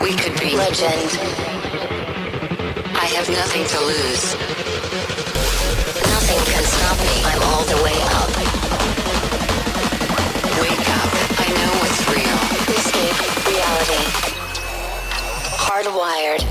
We could be legend. I have nothing to lose. Nothing can stop me. I'm all the way up. Wake up. I know what's real. Escape reality. Hardwired.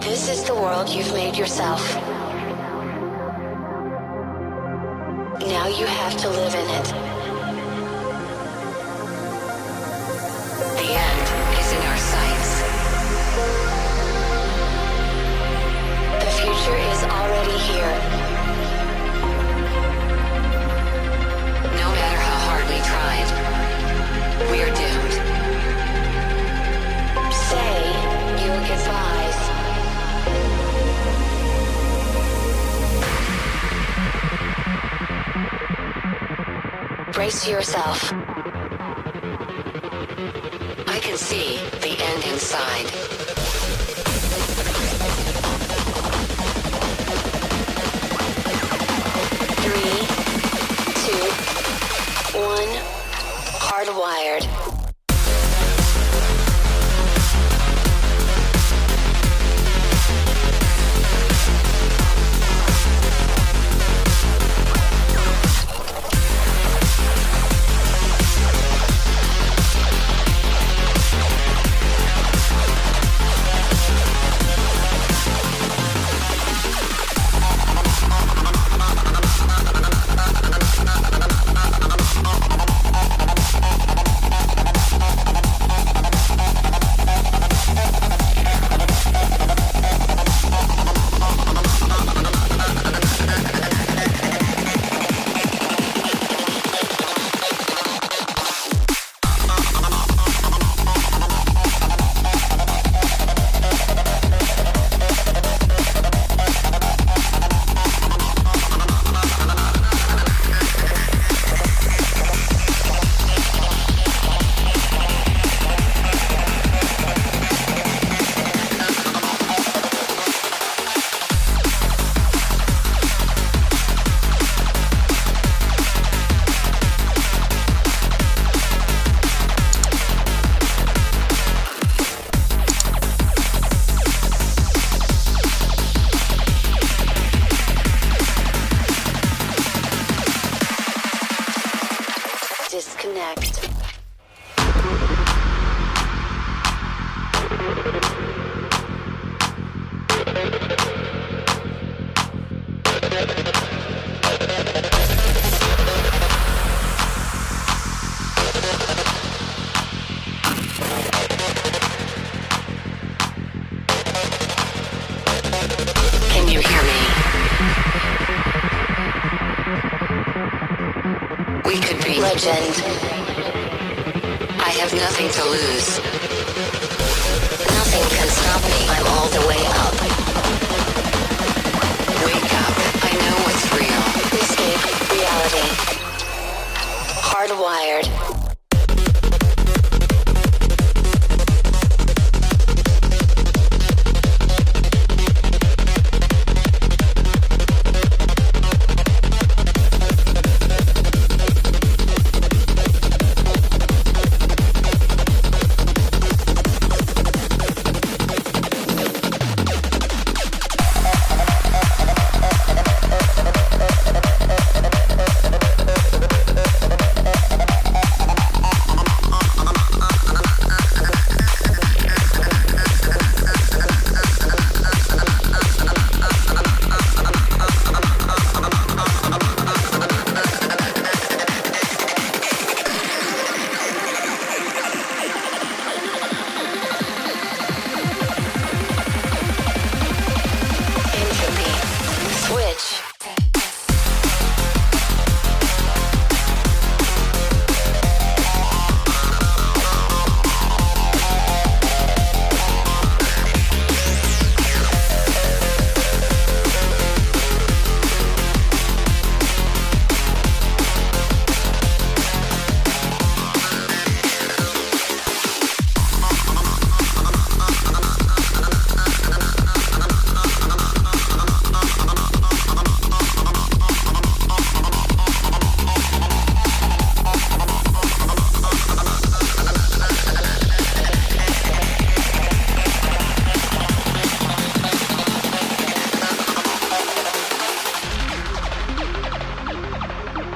This is the world you've made yourself. Now you have to live in it. The end is in our sights. The future is already here. No matter how hard we tried, we are doomed. Say your goodbyes. Brace yourself. I can see the end inside. Three, two, one. Hardwired. Disconnect. Can you hear me? We We could be legend. I have nothing to lose. Nothing can stop me. I'm all the way up. Wake up. I know what's real. Escape reality. Hardwired.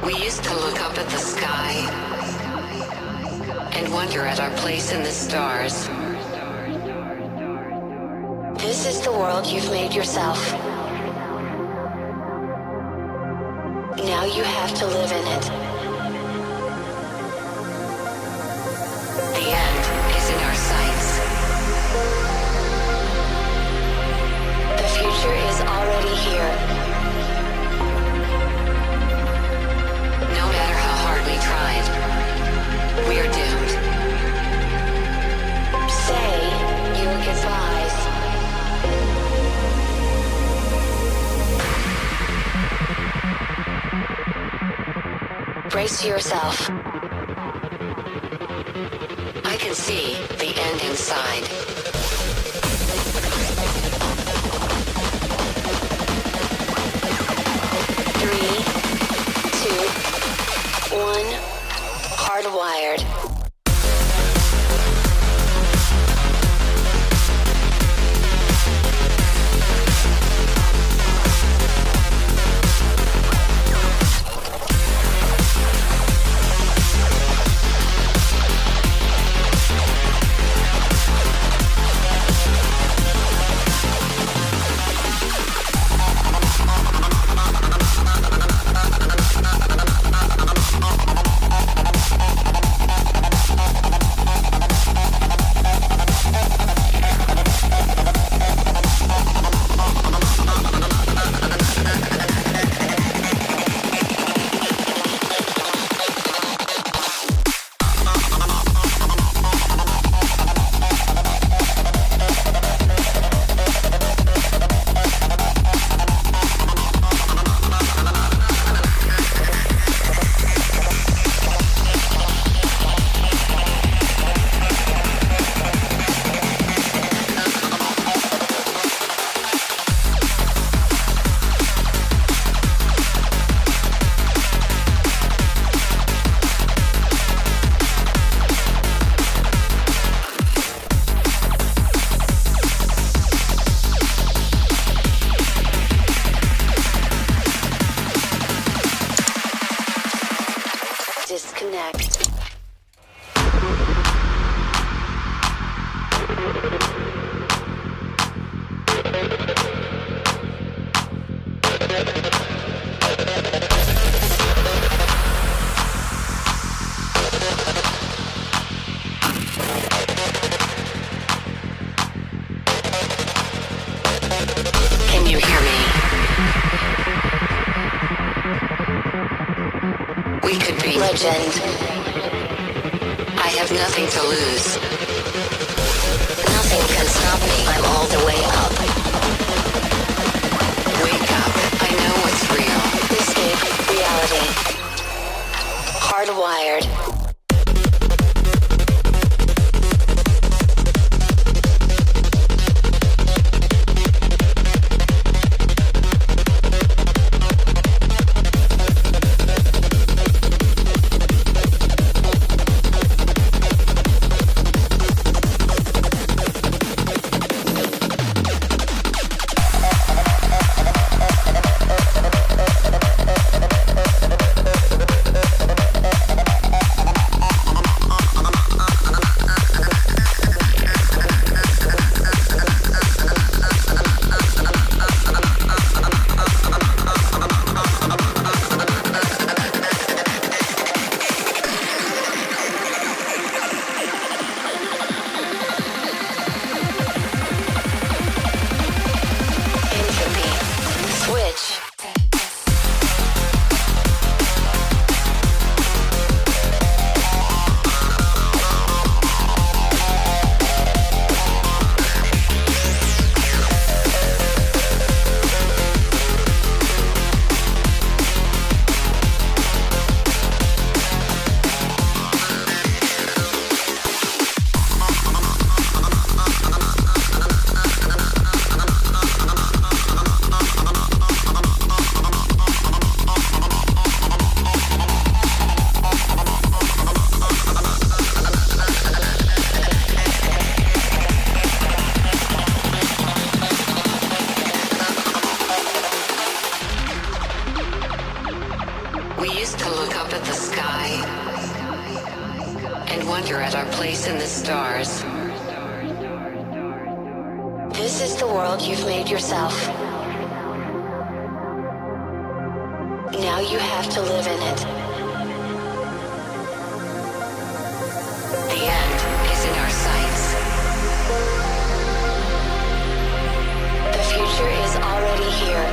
We used to look up at the sky and wonder at our place in the stars. This is the world you've made yourself. Now you have to live in it. The end is in our sights. The future is already here. No matter how hard we tried, we are doomed. Say your goodbyes. Brace yourself. I can see the end inside. Three, two, one. Hardwired. Disconnect. Can you hear me? We could be legend. I have nothing to lose. Nothing can stop me. I'm all the way up. Wake up. I know what's real. Escape reality. Hardwired. We used to look up at the sky and wonder at our place in the stars. This is the world you've made yourself. Now you have to live in it. The end is in our sights. The future is already here.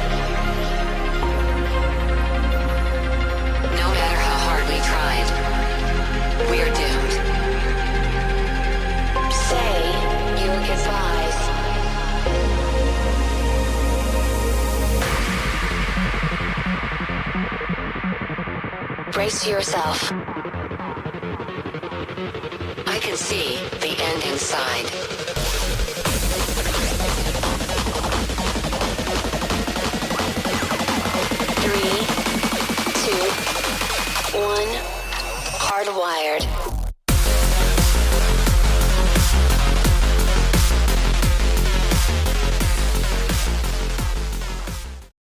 No matter how hard we tried, we are doomed. Say your goodbyes. Brace yourself. I can see the end inside. Three, two, one. Hardwired.